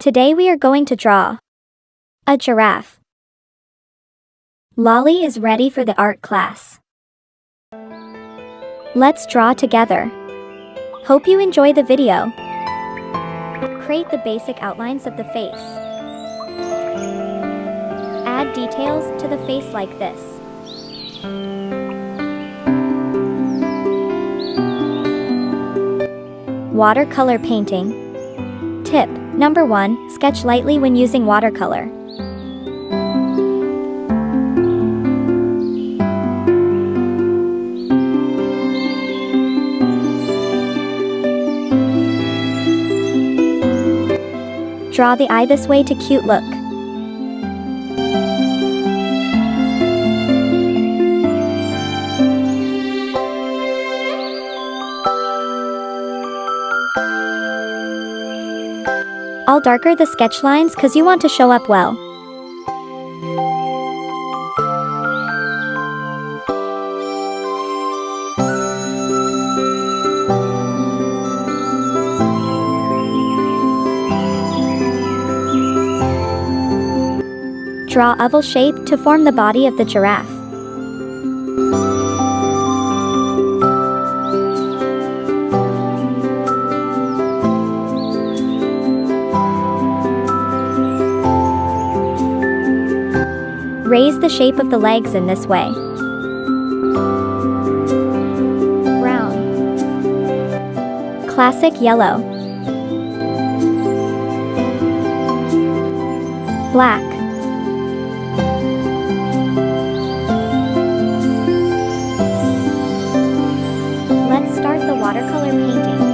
Today we are going to draw a giraffe. Lolly is ready for the art class. Let's draw together. Hope you enjoy the video. Create the basic outlines of the face. Add details to the face like this. Watercolor painting. Tip number 1, sketch lightly when using watercolor. Draw the eye this way to cute look. I'll darker the sketch lines cause you want to show up well. Draw oval shape to form the body of the giraffe. Raise the shape of the legs in this way. Brown. Classic yellow. Black. Let's start the watercolor painting.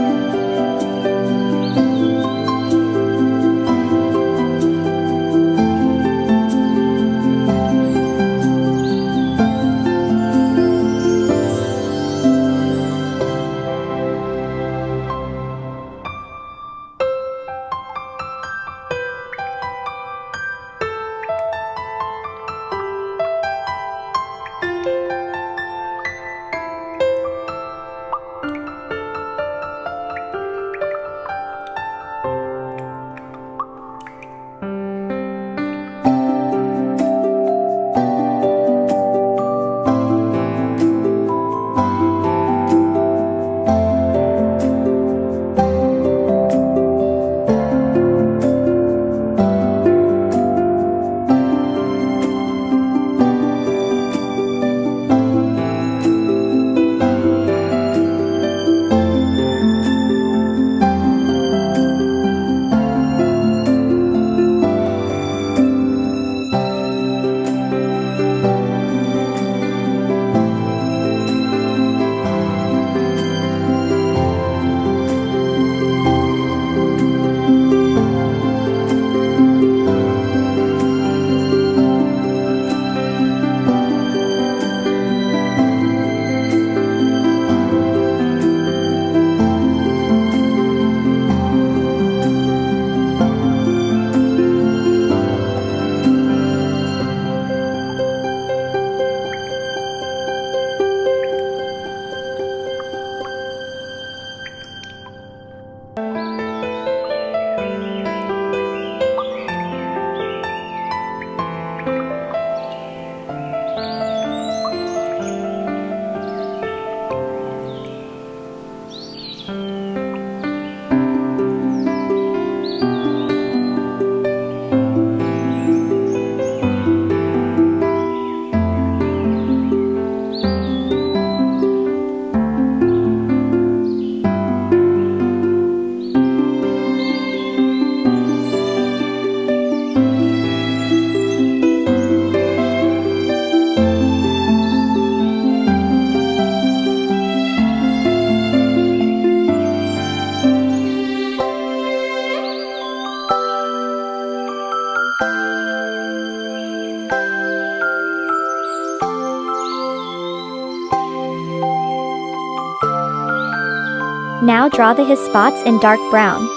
Now draw his spots in dark brown.